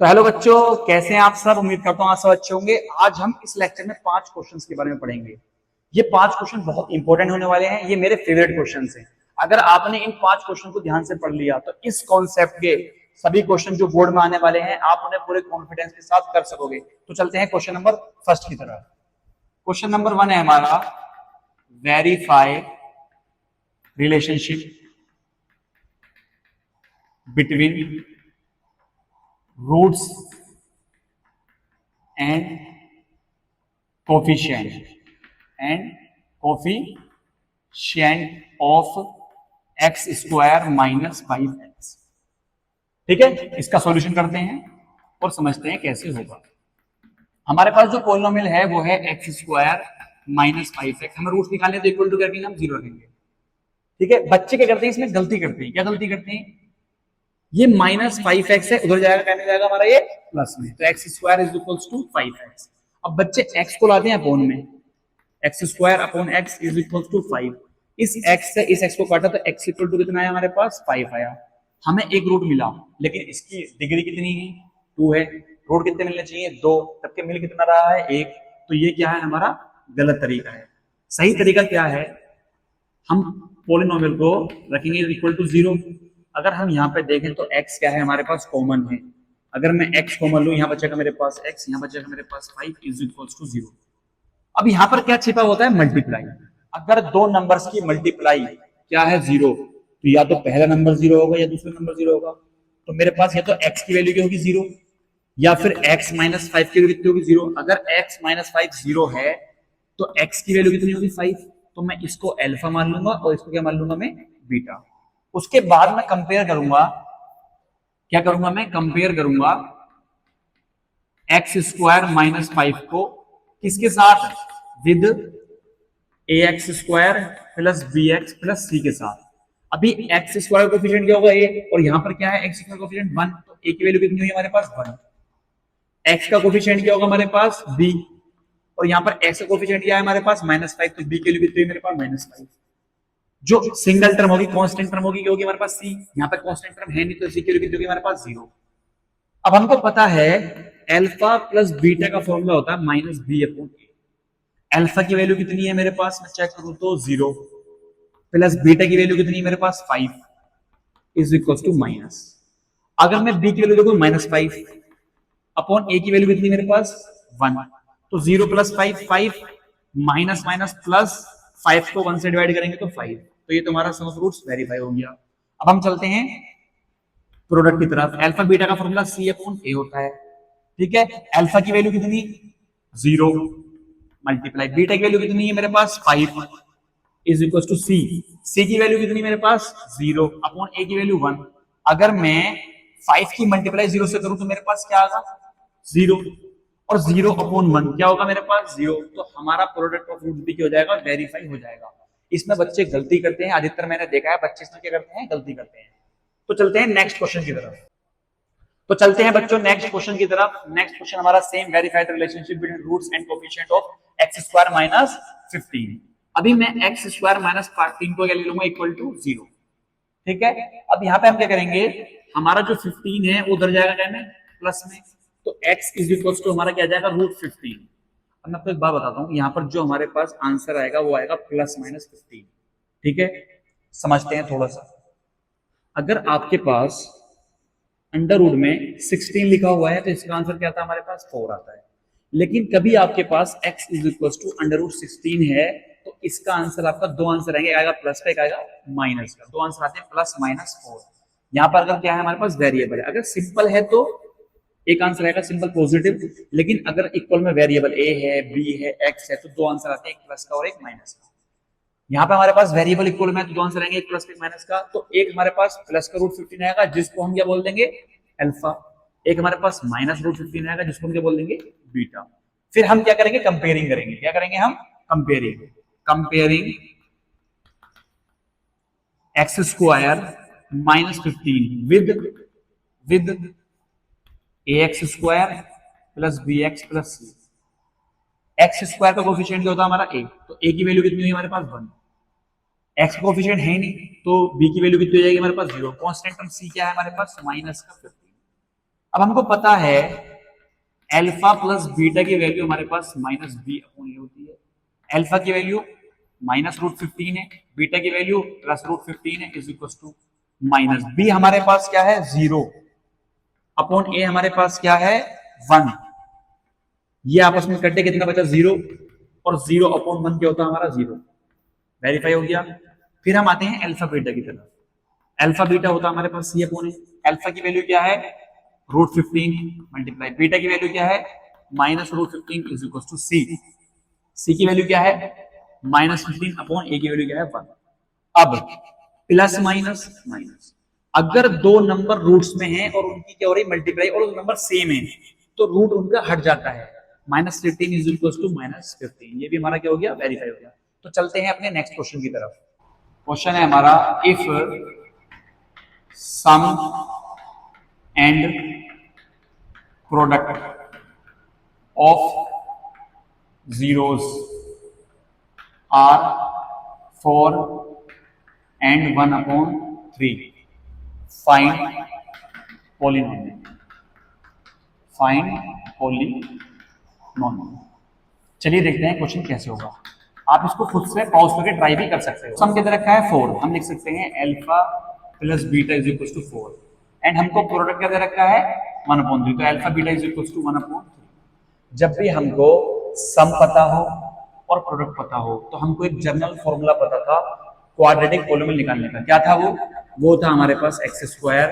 तो हेलो बच्चों, कैसे हैं आप सब। उम्मीद करता हूँ आप सब अच्छे होंगे। आज हम इस लेक्चर में 5 क्वेश्चंस के बारे में पढ़ेंगे। ये 5 क्वेश्चन बहुत इंपॉर्टेंट होने वाले हैं। ये मेरे फेवरेट क्वेश्चंस हैं। अगर आपने इन 5 क्वेश्चन को ध्यान से पढ़ लिया तो इस कॉन्सेप्ट के सभी क्वेश्चन जो बोर्ड में आने वाले हैं आप उन्हें पूरे कॉन्फिडेंस के साथ कर सकोगे। तो चलते हैं क्वेश्चन नंबर फर्स्ट की तरफ। क्वेश्चन नंबर 1 है हमारा, verify relationship between roots and coefficient of x square minus 5x। ठीक है, इसका सॉल्यूशन करते हैं और समझते हैं कैसे होगा। हमारे पास जो पॉलिनोमियल है वो है x स्क्वायर माइनस 5x। हमें रूट्स निकालने तो इक्वल टू करके हम जीरो रखेंगे। ठीक है, बच्चे क्या करते हैं, इसमें गलती करते हैं। क्या गलती करते हैं, ये माइनस 5x है, उधर जाएगा, कहने जाएगा हमारा ये प्लस में, तो X square is equals to 5x। अब बच्चे x को लाते हैं अपोन में, X square upon X is equals to 5। इस x से इस x को काटा तो x इक्वल टू कितना आया हमारे पास, 5 आया। हमें एक रूट मिला, लेकिन इसकी डिग्री कितनी है, 2 है। रूट कितने मिलने चाहिए, 2, तब मिल कितना रहा है, 1। तो ये क्या है, हमारा गलत तरीका है। सही तरीका क्या है, हम पॉलिनोमियल को रखेंगे इक्वल टू 0। अगर हम यहाँ पे देखें तो x क्या है हमारे पास, कॉमन है। अगर मैं x कॉमन लूं, यहाँ बचेगा मेरे पास x, यहाँ बचेगा मेरे पास 5 इज इक्वल्स टू 0। अब यहाँ पर क्या छिपा होता है, मल्टीप्लाई। अगर दो नंबर्स की मल्टीप्लाई क्या है, 0, तो या तो पहला नंबर 0 होगा या दूसरा नंबर 0 होगा। तो मेरे पास या तो x की वैल्यू क्या होगी, 0, या फिर x माइनस 5 की वैल्यू कितनी होगी, 0। अगर x माइनस 5 0 है तो x की वैल्यू कितनी होगी, 5। तो मैं इसको अल्फा मान लूंगा और इसको क्या मान लूंगा, मैं बीटा। उसके बाद मैं कंपेयर करूंगा, क्या करूंगा, मैं कंपेयर करूंगा एक्स स्क्वायर माइनस 5 को किसके साथ, with A x square plus B x plus c के साथ। अभी एक्स स्क्वायर कोफिशिएंट क्या होगा, ए, और यहां पर क्या है, एक्स स्क्वायर कोफिशिएंट 1, तो ए की वैल्यू कितनी हुई हमारे पास, 1। एक्स का कोफिशिएंट क्या होगा हमारे पास, बी, और यहां पर एक्स का कोफिशिएंट क्या है हमारे पास, -5, तो बी की वैल्यू कितनी है मेरे पास, -5। जो सिंगल टर्म होगी, कांस्टेंट टर्म होगी, क्या होगी हमारे पास, सी। यहाँ पर कांस्टेंट टर्म है नहीं, तो सी की वैल्यू कितनी होगी हमारे पास, 0। अब हमको पता है अल्फा प्लस बीटा का फॉर्मूला होता है माइनस बी अपॉन ए। अल्फा की वैल्यू कितनी है मेरे पास, मैं चेक करूं तो 0, प्लस बीटा की वैल्यू कितनी है मेरे पास, 5 इज इक्वल टू माइनस। अगर मैं बी की वैल्यू देखूं -5 अपॉन ए की वैल्यू कितनी मेरे पास, 1, तो 0 प्लस 5 5, माइनस माइनस प्लस 5 को 1 से डिवाइड करेंगे तो 5। तो ये तुम्हारा सम ऑफ रूट्स वेरीफाई हो गया। अब हम चलते हैं प्रोडक्ट की तरफ। अल्फा बीटा का फॉर्मूला सी अपॉन ए होता है। ठीक है, अल्फा की वैल्यू कितनी, 0, मल्टीप्लाई बीटा की वैल्यू कितनी है मेरे पास, 5 इज इक्वल टू सी। सी की वैल्यू कितनी मेरे पास, 0 अपॉन ए की वैल्यू 1। अगर मैं 5 की मल्टीप्लाई 0 से करूं तो मेरे पास क्या आएगा, 0, और 0 अपॉन 1 क्या होगा मेरे पास, 0। तो हमारा प्रोडक्ट ऑफ रूट भी क्या हो जाएगा, वेरीफाई हो जाएगा। इसमें बच्चे गलती करते हैं, अधिकतर मैंने देखा है बच्चे इसमें क्या करते हैं, गलती करते हैं। तो चलते हैं नेक्स्ट क्वेश्चन की तरफ। तो चलते हैं बच्चों नेक्स्ट क्वेश्चन की तरफ। नेक्स्ट क्वेश्चन हमारा same, verify the relationship between roots and coefficient of X square minus 15। अभी मैं एक्स स्क्वायर माइनस 15 को क्या ले लूंगा, इक्वल टू 0। ठीक है, अब यहाँ पे हम क्या करेंगे, हमारा जो 15 है वो उधर जाएगा क्या में, प्लस में, तो x इज इक्वल टू हमारा क्या जाएगा, √15। अब मैं आपको एक बात बताता हूँ, यहाँ पर जो हमारे पास आंसर आएगा वो आएगा +-15। ठीक है, समझते हैं थोड़ा सा। अगर आपके पास अंडर रूट में 16 लिखा हुआ है तो इसका आंसर क्या आता है हमारे पास, 4 आता है। लेकिन कभी आपके पास x इज इक्वल टू √16 है तो इसका आंसर आपका दो आंसर आएंगे, आएगा प्लस का, एक आएगा माइनस का। दो आंसर आते हैं +-4। यहाँ पर अगर क्या है हमारे पास, वेरिएबल है। अगर सिंपल है तो एक आंसर आएगा सिंपल पॉजिटिव, लेकिन अगर इक्वल में वेरिएबल a है, b है, x है, तो दो आंसर आते हैं, एक प्लस का और एक माइनस का। यहाँ पे हमारे पास वेरिएबल इक्वल में तो दो आंसर आएंगे, एक प्लस एक माइनस का। तो एक हमारे पास प्लस का √15 आएगा जिसको हम क्या बोल देंगे, अल्फा। एक हमारे पास माइनस √15 आएगा जिसको हम क्या बोल देंगे, बीटा। फिर हम क्या करेंगे, कंपेयरिंग करेंगे। क्या करेंगे हम, comparing X square minus 15 with A x square plus B x plus C. X square का कोफिशिएंट क्या होता है हमारा, a, तो a की वैल्यू कितनी हुई हमारे पास, 1। x का कोफिशिएंट है नहीं तो b की वैल्यू कितनी हो जाएगी हमारे पास, 0। कांस्टेंट टर्म c क्या है हमारे पास, -15। अब हमको पता है अल्फा प्लस बीटा की वैल्यू हमारे पास माइनस बी अपॉन ए होती है। अल्फा की वैल्यू -√15 है, बीटा की वैल्यू +√15 है, is equal to minus B हमारे पास क्या है 0 अपॉन ए हमारे पास क्या है 1। ये आपस में कटे कितना बचा 0 और 0 अपॉन 1 क्या होता है हमारा 0। वेरीफाई हो गया। फिर हम आते हैं अल्फा बीटा की तरफ। अल्फा बीटा होता है हमारे पास सी अपॉन ए। अल्फा की वैल्यू क्या है √15 मल्टीप्लाई बीटा की वैल्यू क्या है -√15 इज इक्वल टू सी। सी की वैल्यू क्या है -15 अपॉन ए की वैल्यू क्या है 1। अब प्लस माइनस माइनस, अगर दो नंबर रूट्स में हैं और उनकी क्या हो रही मल्टीप्लाई और नंबर सेम है तो रूट उनका हट जाता है। -15 इज इक्वल टू -15, ये भी हमारा क्या हो गया वेरीफाई हो गया। तो चलते हैं अपने नेक्स्ट क्वेश्चन की तरफ। क्वेश्चन है हमारा if sum and product of zeros are 4 and 1/3, find polynomial। चलिए देखते हैं क्वेश्चन कैसे होगा। आप इसको खुद से पॉज करके ट्राई भी कर सकते हो। सम कितना रखा है 4, हम लिख सकते हैं alpha plus beta is equal to 4 and हमको प्रोडक्ट क्या दे रखा है 1/3, तो alpha beta is equal to 1/3। जब भी हमको सम पता हो और प्रोडक्ट पता हो तो हमको एक जनरल फॉर्मूला पता था क्वाड्रेटिक पोलिनोमियल निकालने का। क्या था वो था हमारे पास x²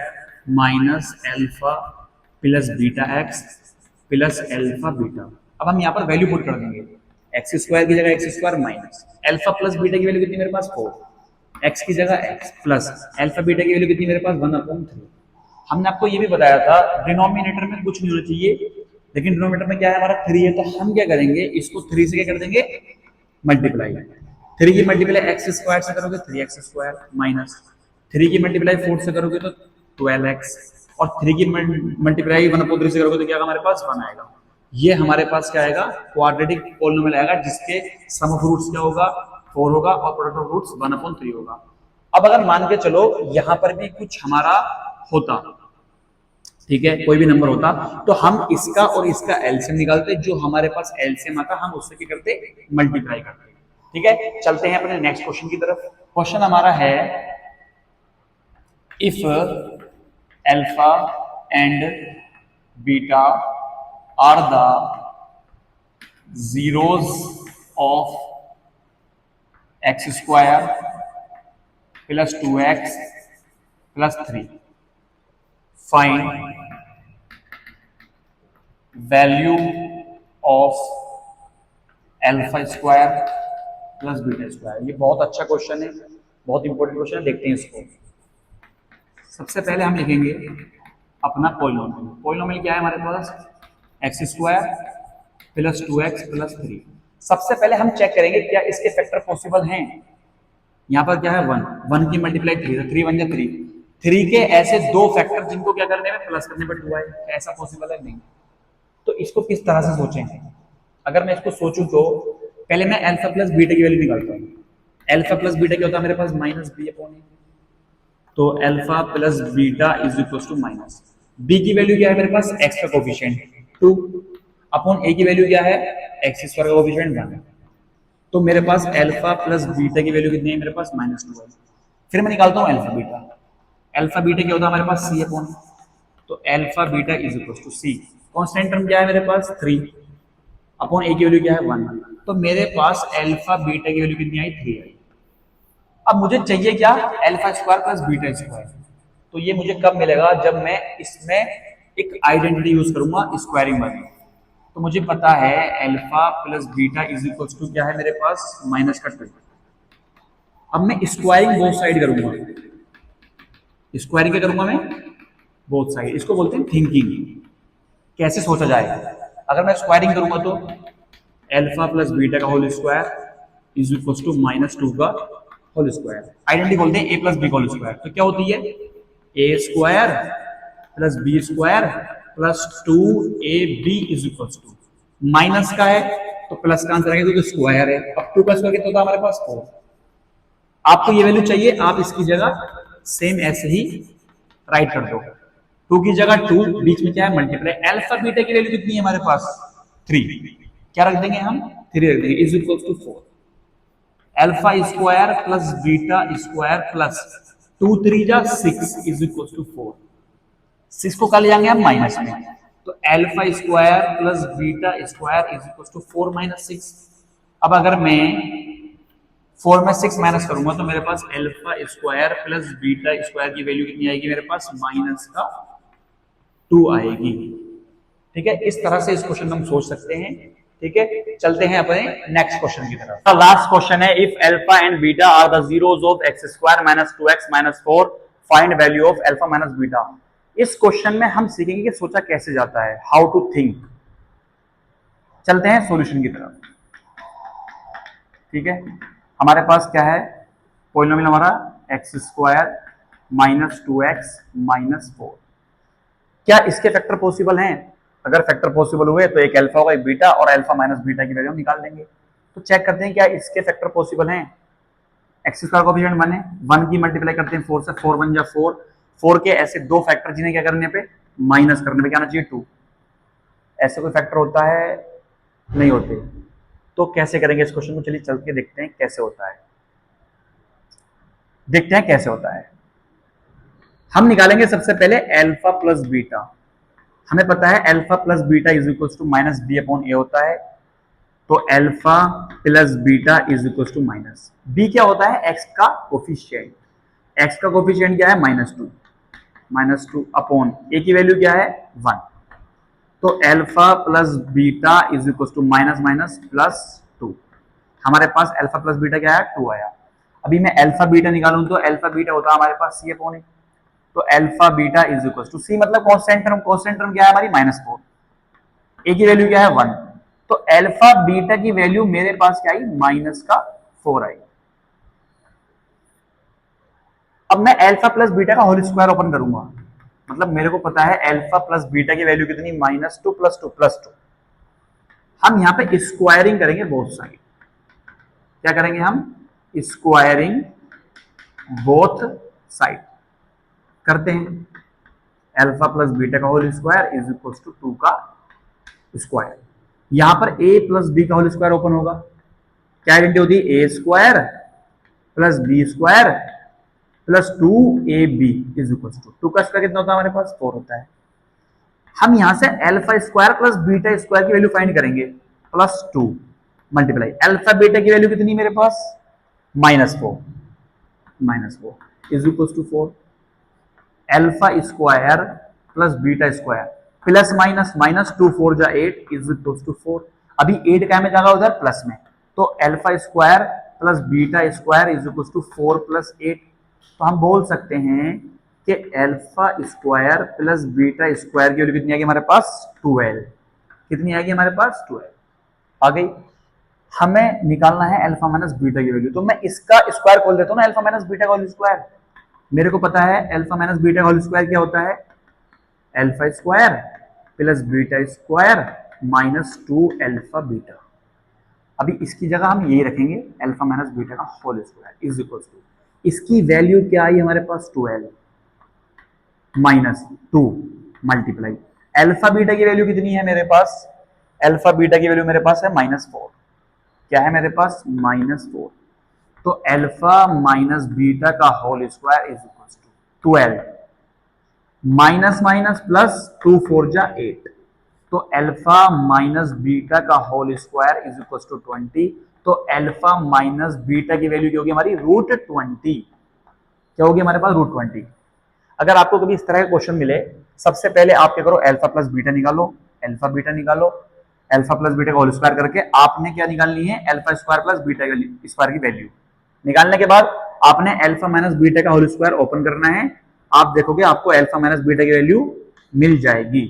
minus alpha plus beta x plus alpha beta. अब हम यहाँ पर वैल्यू पुट कर देंगे, x² की जगह x² minus alpha plus beta की वैल्यू कितनी मेरे पास 4, x की जगह x प्लस अल्फा बीटा की वैल्यू कितनी मेरे पास 1/3। हमने आपको ये भी बताया था डिनोमिनेटर में कुछ नहीं होना चाहिए, लेकिन डिनोमिनेटर में क्या है हमारा 3 है, तो हम क्या करेंगे इसको 3 से क्या कर देंगे मल्टीप्लाई। 3 की मल्टीप्लाई x² से करोगे 3x² माइनस 3 की मल्टीप्लाई 4 से करोगे तो 12x और 3 की मल्टीप्लाई 1/3 से करोगे तो क्या हमारे पास 1 आएगा। ये हमारे पास क्या आएगा क्वाड्रेटिक पोलिनोमियल आएगा जिसके सम ऑफ रूट्स क्या होगा 4 होगा और प्रोडक्ट ऑफ रूट्स 1/3 होगा। अब अगर मान के चलो यहां पर भी कुछ हमारा होता, ठीक है, कोई भी नंबर होता तो हम इसका और इसका एलसीएम निकालते, जो हमारे पास एलसीएम आता हम उससे क्या करते मल्टीप्लाई करते। ठीक है, चलते हैं अपने नेक्स्ट क्वेश्चन की तरफ। क्वेश्चन हमारा है if alpha and beta are the zeros of x² plus 2x plus 3, find value of alpha square plus beta square. ये बहुत अच्छा क्वेश्चन है, बहुत इंपॉर्टेंट क्वेश्चन है, देखते हैं इसको। सबसे पहले हम लिखेंगे अपना पोलिनोमियल। पोलिनोमियल क्या है हमारे पास x² प्लस 2x प्लस 3। सबसे पहले हम चेक करेंगे क्या इसके फैक्टर पॉसिबल हैं। यहाँ पर क्या है 1 की मल्टीप्लाई 3, 3 1 जा 3, 3 के ऐसे दो फैक्टर जिनको क्या करने में प्लस करने पर 2 आए, क्या ऐसा पॉसिबल है? नहीं। तो इसको किस तरह से सोचें? अगर मैं इसको सोचूं तो पहले मैं अल्फा प्लस बीटा की वैल्यू निकालता हूँ। अल्फा प्लस बीटा क्या होता है मेरे पास -b/a, तो alpha plus beta is equal to minus b की वैल्यू क्या है मेरे पास x का कोफिशिएंट 2 अपॉन a की वैल्यू क्या है x² का कोफिशिएंट 1, तो मेरे पास अल्फा प्लस बीटा की वैल्यू कितनी है मेरे पास -2 है। फिर मैं निकालता हूँ अल्फा बीटा। अल्फा बीटा क्या होता है हमारे पास c/, तो alpha beta is equal to c। Constant term क्या है मेरे पास 3 अपॉन a की वैल्यू क्या है 1, तो मेरे पास अल्फा बीटा की वैल्यू कितनी आई 3 आई। अब मुझे चाहिए क्या alpha square plus beta square, तो ये मुझे कब मिलेगा जब मैं इसमें एक आइडेंटिटी यूज करूंगा स्क्वायरिंग वाली। तो मुझे पता है alpha plus beta is equal to क्या है मेरे पास -2। अब मैं स्क्वायरिंग बोथ साइड करूंगा। स्क्वायरिंग क्या करूंगा मैं बोथ साइड, इसको बोलते हैं थिंकिंग। कैसे सोचा जाए? अगर मैं स्क्वायरिंग करूंगा तो अल्फा प्लस बीटा का whole square is equal to -2 का होल स्क्वायर। आइडेंटिटी बोलते हैं a प्लस बी का होल स्क्वायर, तो क्या होती है a² plus b² plus 2ab is equal to minus का है तो प्लस का आंसर आएगा, तो स्क्वायर है। अब 2 का स्क्वायर कितना होता है हमारे पास 4। आपको ये वैल्यू चाहिए, आप इसकी जगह सेम ऐसे ही राइट कर दो। 2 की जगह 2, बीच में क्या है मल्टीप्लाई, अल्फा बीटा की वैल्यू कितनी है हमारे पास 3, क्या रख देंगे हम 3 रख देंगे, is equal to 4, alpha square plus beta square plus 2 3 जा 6 इज इक्वल टू 4, 6 को कल जाएंगे हम माइनस में, तो alpha square plus beta square is equal to 4 minus 6। अब अगर मैं 4 में 6 माइनस करूंगा तो मेरे पास alpha square plus beta square की वैल्यू कितनी आएगी मेरे पास माइनस का 2 आएगी। ठीक है, इस तरह से इस क्वेश्चन हम सोच सकते हैं। ठीक है, चलते हैं अपने नेक्स्ट क्वेश्चन की तरफ। लास्ट क्वेश्चन है, if alpha and beta are the zeros of X square minus 2x minus 4 find value of alpha minus beta. इस क्वेश्चन में हम सीखेंगे कि सोचा कैसे जाता है, हाउ टू थिंक। चलते हैं सॉल्यूशन की तरफ। ठीक है, हमारे पास क्या है, पॉलिनोमियल हमारा x square minus 2x minus 4। क्या इसके फैक्टर पॉसिबल हैं? अगर फैक्टर पॉसिबल हुए तो एक अल्फा होगा एक बीटा, और अल्फा माइनस बीटा की वैल्यू हम निकाल देंगे। तो चेक करते हैं क्या इसके फैक्टर पॉसिबल हैं। एक्स स्क्वायर कोएफिशिएंट 1 है, 1 की मल्टीप्लाई करते हैं 4 से, 4 1 जा 4, 4 के ऐसे दो फैक्टर जिन्हें क्या करने पे माइनस करने पे क्या आना चाहिए 2। ऐसे कोई फैक्टर होता है? नहीं होते। तो कैसे करेंगे इस क्वेश्चन को, चलिए चल के देखते हैं कैसे होता है। देखते हैं कैसे होता है। हम निकालेंगे सबसे पहले अल्फा प्लस बीटा। हमें पता है alpha plus beta is equal to minus b upon a होता है। तो alpha plus beta is equal to minus b क्या होता है, एक्स का कोफिशिएंट। एक्स का कोफिशिएंट क्या है माइनस टू अपॉन ए की वैल्यू क्या है 1। तो alpha plus beta is equal to minus minus plus 2। हमारे पास अल्फा प्लस बीटा क्या है 2 आया। अभी मैं अल्फा बीटा निकालूं तो अल्फा बीटा होता है हमारे पास सी अपॉन ए। तो alpha beta is equal to c मतलब कांस्टेंट टर्म, कांस्टेंट टर्म क्या है हमारी -4, ए की वैल्यू क्या है 1। तो अल्फा बीटा की वैल्यू मेरे पास क्या आई माइनस का 4 आई। अब मैं अल्फा प्लस बीटा का होल स्क्वायर ओपन करूंगा, मतलब मेरे को पता है अल्फा प्लस बीटा की वैल्यू कितनी -2 प्लस 2 प्लस 2। हम यहां पे स्क्वायरिंग करेंगे बोथ साइड। क्या करेंगे हम, स्क्वायरिंग बोथ साइड करते हैं। अल्फा प्लस बीटा का whole square is equal to 2 का स्क्वायर। यहां पर a प्लस बी का होल स्क्वायर ओपन होगा। क्या आइडेंटिटी होती है, a square plus b square plus 2ab is equal to 2 का स्क्वायर कितना होता है हमारे पास 4 होता है। हम यहां से alpha square plus beta square की वैल्यू फाइंड करेंगे, प्लस 2 मल्टीप्लाई अल्फा बीटा की वैल्यू कितनी मेरे पास -4 is equal to 4। Alpha square plus beta square plus minus minus 2 4 जा 8 इज इक्वल टू 4। अभी 8 क्या में जाएगा उधर प्लस में, तो alpha square plus beta square is equal to 4 plus 8। तो हम बोल सकते हैं कि alpha square plus beta square की वैल्यू कितनी आएगी हमारे पास 12। कितनी आएगी हमारे पास 12 आ गई। हमें निकालना है अल्फा माइनस बीटा की वैल्यू, तो मैं इसका स्क्वायर खोल देता हूं ना, अल्फा माइनस बीटा का होल स्क्वायर। मेरे को पता है अल्फा माइनस बीटा का होल स्क्वायर क्या होता है, alpha square plus beta square minus 2 alpha beta. अभी इसकी जगह हम यही रखेंगे अल्फा माइनस बीटा का whole square is equal to, इसकी वैल्यू क्या आई हमारे पास 12 माइनस 2 मल्टीप्लाई अल्फा बीटा की वैल्यू कितनी है मेरे पास, अल्फा बीटा की वैल्यू मेरे पास है -4। क्या है मेरे पास -4। तो अल्फा माइनस बीटा का whole square is equal to 12 minus minus plus 2 4 जा 8। तो अल्फा माइनस बीटा का whole square is equal to 20। तो अल्फा माइनस बीटा की वैल्यू क्या होगी हमारी √20। क्या होगी हमारे पास √20। अगर आपको कभी इस तरह का क्वेश्चन मिले, सबसे पहले आप क्या करो, अल्फा प्लस बीटा निकालो, अल्फा बीटा निकालो, अल्फा प्लस बीटा का होल स्क्वायर करके आपने क्या निकालनी है, alpha square plus beta square की वैल्यू। निकालने के बाद आपने अल्फा माइनस बीटा का होल स्क्वायर ओपन करना है। आप देखोगे आपको अल्फा माइनस बीटा की वैल्यू मिल जाएगी।